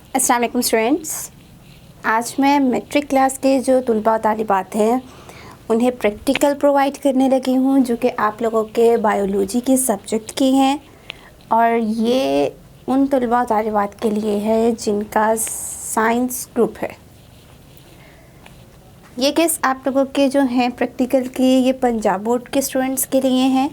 अस्सलाम वालेकुम स्टूडेंट्स। आज मैं मैट्रिक क्लास के जो तुलबा और तालिबात हैं उन्हें प्रैक्टिकल प्रोवाइड करने लगी हूँ जो कि आप लोगों के बायोलॉजी के सब्जेक्ट की हैं, और ये उन तुलबा और तालिबात के लिए है जिनका साइंस ग्रुप है। ये केस आप लोगों के जो हैं प्रैक्टिकल के, ये पंजाब बोर्ड के स्टूडेंट्स के लिए हैं,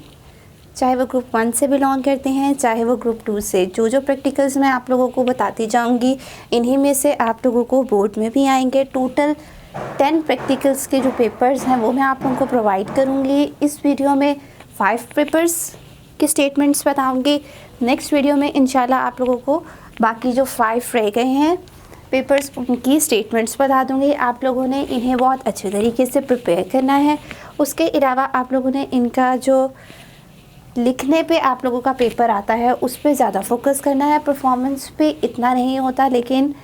चाहे वो ग्रुप 1 से बिलोंग करते हैं चाहे वो ग्रुप 2 से। जो प्रैक्टिकल्स मैं आप लोगों को बताती जाऊंगी इन्हीं में से आप लोगों को बोर्ड में भी आएंगे। टोटल 10 प्रैक्टिकल्स के जो पेपर्स हैं वो मैं आप लोगों को प्रोवाइड करूंगी। इस वीडियो में 5 पेपर्स के स्टेटमेंट्स बताऊंगी। नेक्स्ट वीडियो में इंशाल्लाह आप लोगों को बाकी जो 5 रह गए हैं पेपर्स उनकी स्टेटमेंट्स बता दूंगी। आप लोगों ने इन्हें बहुत अच्छे तरीके से प्रिपेयर करना है। उसके अलावा आप लोगों ने इनका जो लिखने पे आप लोगों का पेपर आता है उस पे ज़्यादा फोकस करना है। परफॉर्मेंस पे इतना नहीं होता, लेकिन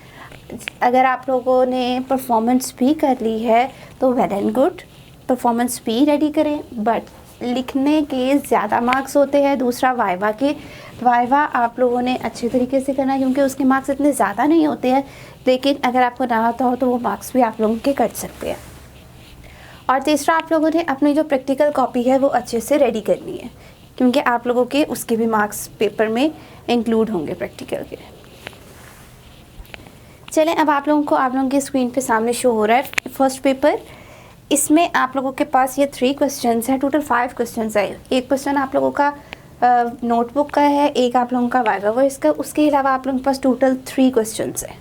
अगर आप लोगों ने परफॉर्मेंस भी कर ली है तो वेल एंड गुड, परफॉर्मेंस भी रेडी करें, बट लिखने के ज़्यादा मार्क्स होते हैं। दूसरा वाइवा आप लोगों ने अच्छे तरीके से करना है क्योंकि उसके मार्क्स इतने ज़्यादा नहीं होते हैं, लेकिन अगर आपको ना आता हो तो वो मार्क्स भी आप लोगों के कट सकते हैं। और तीसरा, आप लोगों ने अपनी जो प्रैक्टिकल कॉपी है वो अच्छे से रेडी करनी है क्योंकि आप लोगों के उसके भी मार्क्स पेपर में इंक्लूड होंगे प्रैक्टिकल के। चलें, अब आप लोगों की स्क्रीन पे सामने शो हो रहा है फर्स्ट पेपर। इसमें आप लोगों के पास ये 3 क्वेश्चंस हैं, टोटल 5 क्वेश्चंस है। एक क्वेश्चन आप लोगों का नोटबुक का है, एक आप लोगों का वाइवा वॉइस का, उसके अलावा आप लोगों के पास टोटल 3 क्वेश्चंस है।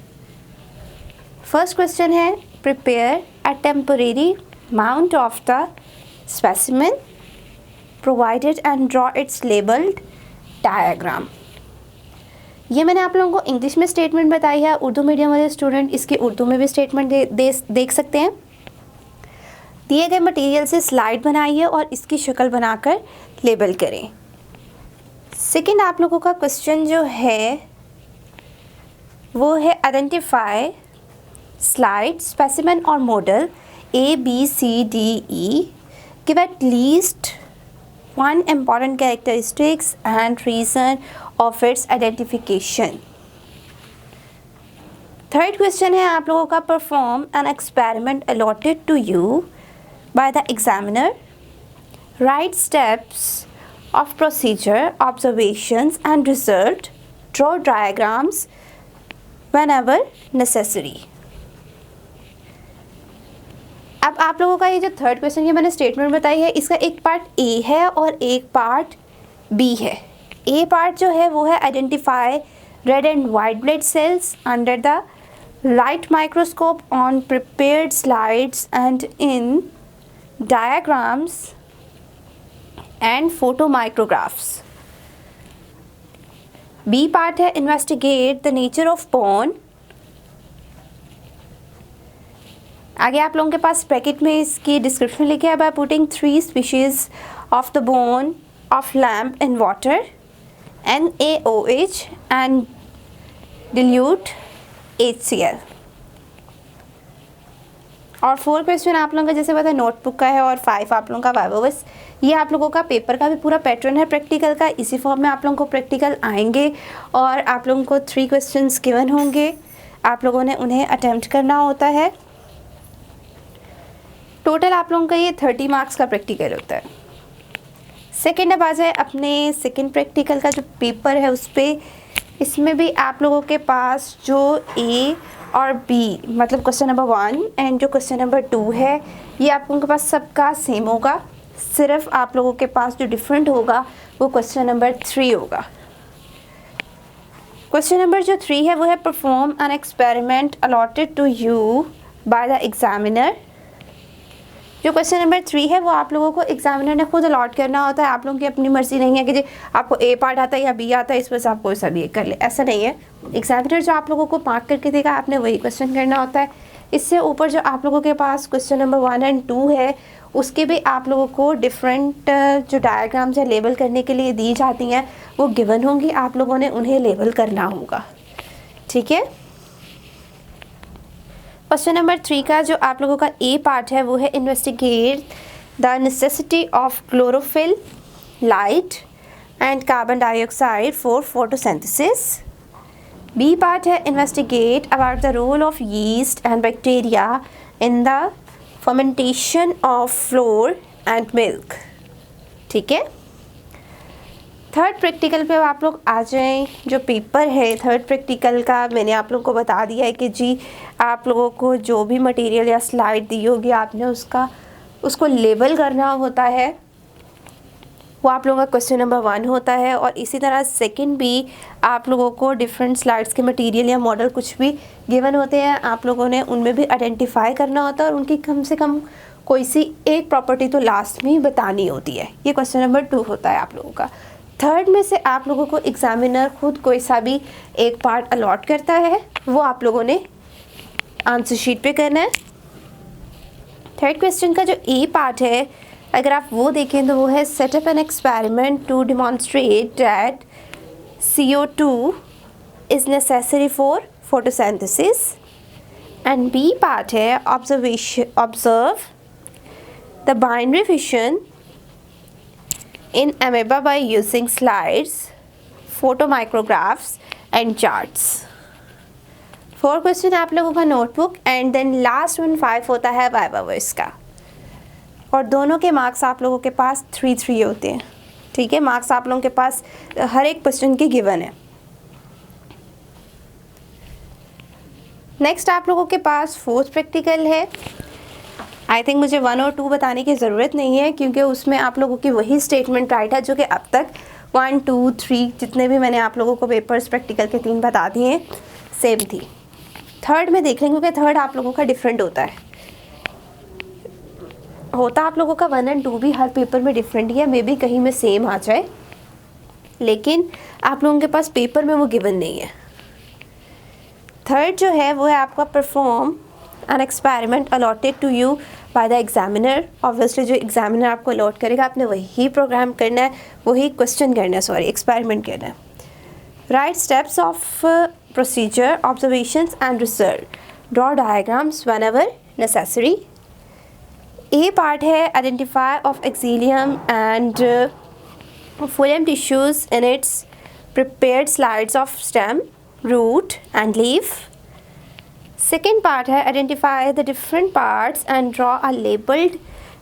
फर्स्ट क्वेश्चन है, prepare a temporary mount of the specimen provided and draw its labeled diagram। ये मैंने आप लोगों को इंग्लिश में स्टेटमेंट बताई है। उर्दू मीडियम वाले स्टूडेंट इसके उर्दू में भी स्टेटमेंट देख सकते हैं। दिए गए मटेरियल से स्लाइड बनाइए और इसकी शक्ल बनाकर लेबल करें। सेकंड आप लोगों का क्वेश्चन जो है वो है आइडेंटिफाई स्लाइड स्पेसिमेन और model ABCDE, give at least 1 important characteristics and reason of its identification। Third question है आप लोगों का, perform an experiment allotted to you by the examiner, write steps of procedure, observations and result, draw diagrams whenever necessary। अब आप लोगों का ये जो थर्ड क्वेश्चन की मैंने स्टेटमेंट बताई है इसका एक पार्ट ए है और एक पार्ट बी है। ए पार्ट जो है वो है identify red and white blood cells under the light microscope on prepared slides and in diagrams and photomicrographs. B part है investigate the nature of bone. आगे आप लोगों के पास ब्रैकेट में इसकी डिस्क्रिप्शन लिखे है, bye putting 3 species of the bone of lamp in water NaOH and dilute HCl। और 4 क्वेश्चन आप लोगों का जैसे पता है नोटबुक का है और 5 आप लोगों का वाइवा वॉइस। ये आप लोगों का पेपर का भी पूरा पैटर्न है प्रैक्टिकल का। इसी फॉर्म में आप लोगों को प्रैक्टिकल आएंगे और आप लोगों को 3 क्वेश्चंस गिवन होंगे, आप लोगों ने उन्हें अटेम्प्ट करना होता है। टोटल आप लोगों का ये 30 मार्क्स का प्रैक्टिकल होता है। सेकेंड, अब आ जाए अपने सेकेंड प्रैक्टिकल का जो पेपर है उस पर। इसमें भी आप लोगों के पास जो ए और बी मतलब क्वेश्चन नंबर 1 एंड जो क्वेश्चन नंबर 2 है ये आप लोगों के पास सबका सेम होगा। सिर्फ आप लोगों के पास जो डिफरेंट होगा वो क्वेश्चन नंबर 3 होगा। क्वेश्चन नंबर जो 3 है वो है perform an experiment allotted to you by the examiner. जो क्वेश्चन नंबर 3 है वो आप लोगों को एग्जामिनर ने खुद अलॉट करना होता है। आप लोगों की अपनी मर्जी नहीं है कि जी आपको ए पार्ट आता है या बी आता है इस वजह से आप कोई सा भी कर ले, ऐसा नहीं है। एग्जामिनर जो आप लोगों को मार्क करके देगा आपने वही क्वेश्चन करना होता है। इससे ऊपर जो आप लोगों के पास क्वेश्चन नंबर 1 एंड 2 है उसके भी आप लोगों को डिफरेंट जो डायग्राम्स या लेबल करने के लिए दी जाती हैं वो गिवन होंगी, आप लोगों ने उन्हें लेबल करना होगा। ठीक है। क्वेश्चन नंबर 3 का जो आप लोगों का ए पार्ट है वो है investigate the necessity of chlorophyll, light and carbon dioxide for photosynthesis. B part है investigate about the role of yeast and bacteria in the fermentation of flour and milk. ठीक है, थर्ड प्रैक्टिकल पे आप लोग आ जाएं। जो पेपर है third practical का मैंने आप लोगों को बता दिया है कि जी आप लोगों को जो भी मटेरियल या स्लाइड दी होगी आपने उसको लेबल करना होता है, वो आप लोगों का क्वेश्चन नंबर 1 होता है। और इसी तरह सेकंड भी आप लोगों को डिफरेंट स्लाइड्स के मटेरियल या मॉडल कुछ भी गिवन होते हैं, आप लोगों ने उनमें भी आइडेंटिफाई करना होता है और उनकी कम से कम कोई सी एक प्रॉपर्टी तो लास्ट में ही बतानी होती है। ये क्वेश्चन नंबर 2 होता है आप लोगों का। थर्ड में से आप लोगों को एग्जामिनर खुद कोई सा भी एक पार्ट अलॉट करता है, वो आप लोगों ने आंसर शीट पे करना है। थर्ड क्वेश्चन का जो ए पार्ट है अगर आप वो देखें तो वो है setup an experiment to demonstrate that CO2 is necessary for photosynthesis. And B part है observe the binary fission in amoeba by using slides, photomicrographs and charts। 4 question आप लोगों का नोटबुक एंड देन लास्ट 5 होता है viva voice का। और दोनों के मार्क्स आप लोगों के पास 3 होते हैं। ठीक है, मार्क्स आप लोगों के पास हर एक क्वेश्चन के गिवन है। नेक्स्ट आप लोगों के पास फोर्थ प्रैक्टिकल है। आई थिंक मुझे 1 और 2 बताने की ज़रूरत नहीं है क्योंकि उसमें आप लोगों की वही स्टेटमेंट राइट है जो कि अब तक 1, 2, 3 जितने भी मैंने आप लोगों को पेपर्स प्रैक्टिकल के 3 बता दिए हैं सेम थी। थर्ड में देख लेंगे क्योंकि थर्ड आप लोगों का डिफरेंट होता है। आप लोगों का 1 और 2 भी हर पेपर में डिफरेंट ही है, मे बी कहीं में सेम आ जाए, लेकिन आप लोगों के पास पेपर में वो गिवन नहीं है। थर्ड जो है वो है आपका perform an experiment allotted to you by the examiner. Obviously जो एग्जामिनर आपको अलॉट करेगा आपने वही प्रोग्राम करना है, वही क्वेश्चन करना है, एक्सपेरिमेंट करना है। Write steps of procedure, observations and research, draw diagrams whenever necessary. A part है identify of xylem and phloem tissues in its prepared slides of stem, root and leaf. Second part है identify the different parts and draw a labeled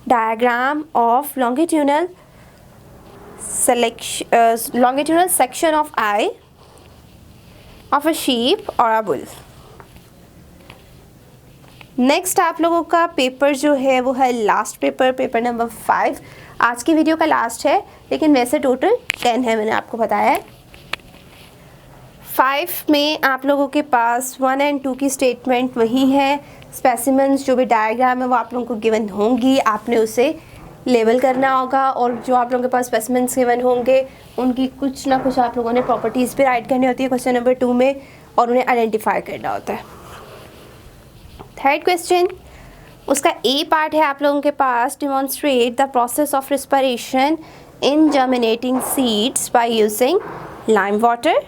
diagram of longitudinal section of eye of a sheep or a bull. Next आप लोगों का paper जो है वो है last paper number 5। आज की वीडियो का लास्ट है, लेकिन वैसे टोटल 10 है, मैंने आपको बताया है। 5 में आप लोगों के पास 1 और 2 की स्टेटमेंट वही है। स्पेसिमेंस जो भी डायग्राम है वो आप लोगों को गिवन होंगी, आपने उसे लेबल करना होगा, और जो आप लोगों के पास स्पेसिमेंस गिवन होंगे उनकी कुछ ना कुछ आप लोगों ने प्रॉपर्टीज़ भी राइट करनी होती है क्वेश्चन नंबर 2 में, और उन्हें आइडेंटिफाई करना होता है। थर्ड क्वेश्चन उसका ए पार्ट है आप लोगों के पास demonstrate the process of respiration in germinating seeds by using lime water.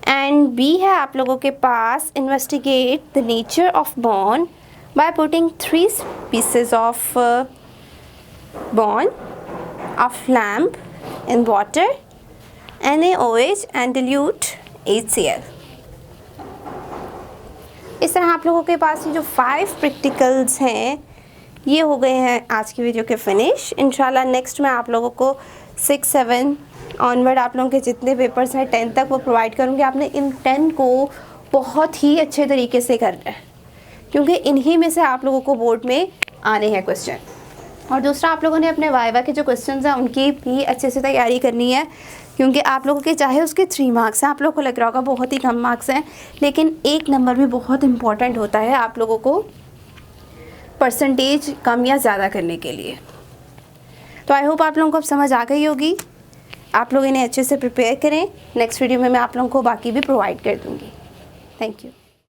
And B है आप लोगों के पास investigate the nature of bond by putting 3 pieces of bond of lamp in water NaOH and dilute HCl। इस तरह आप लोगों के पास ये जो 5 प्रैक्टिकल्स हैं ये हो गए हैं आज की वीडियो के फिनिश। इंशाल्लाह नेक्स्ट में आप लोगों को 6, 7 ऑनवर्ड आप लोगों के जितने पेपर्स हैं 10 तक वो प्रोवाइड करूँगी। आपने इन 10 को बहुत ही अच्छे तरीके से करना है, क्योंकि इन्हीं में से आप लोगों को बोर्ड में आने हैं क्वेश्चन। और दूसरा आप लोगों ने अपने वाइवा के जो क्वेश्चन हैं उनकी भी अच्छे से तैयारी करनी है, क्योंकि आप लोगों के चाहे उसके 3 मार्क्स हैं, आप लोगों को लग रहा होगा बहुत ही कम मार्क्स हैं, लेकिन 1 नंबर भी बहुत इंपॉर्टेंट होता है आप लोगों को परसेंटेज कम या ज़्यादा करने के लिए। तो आई होप आप लोगों को अब समझ आ गई होगी। आप लोग इन्हें अच्छे से प्रिपेयर करें। नेक्स्ट वीडियो में मैं आप लोगों को बाकी भी प्रोवाइड कर दूँगी। Thank you.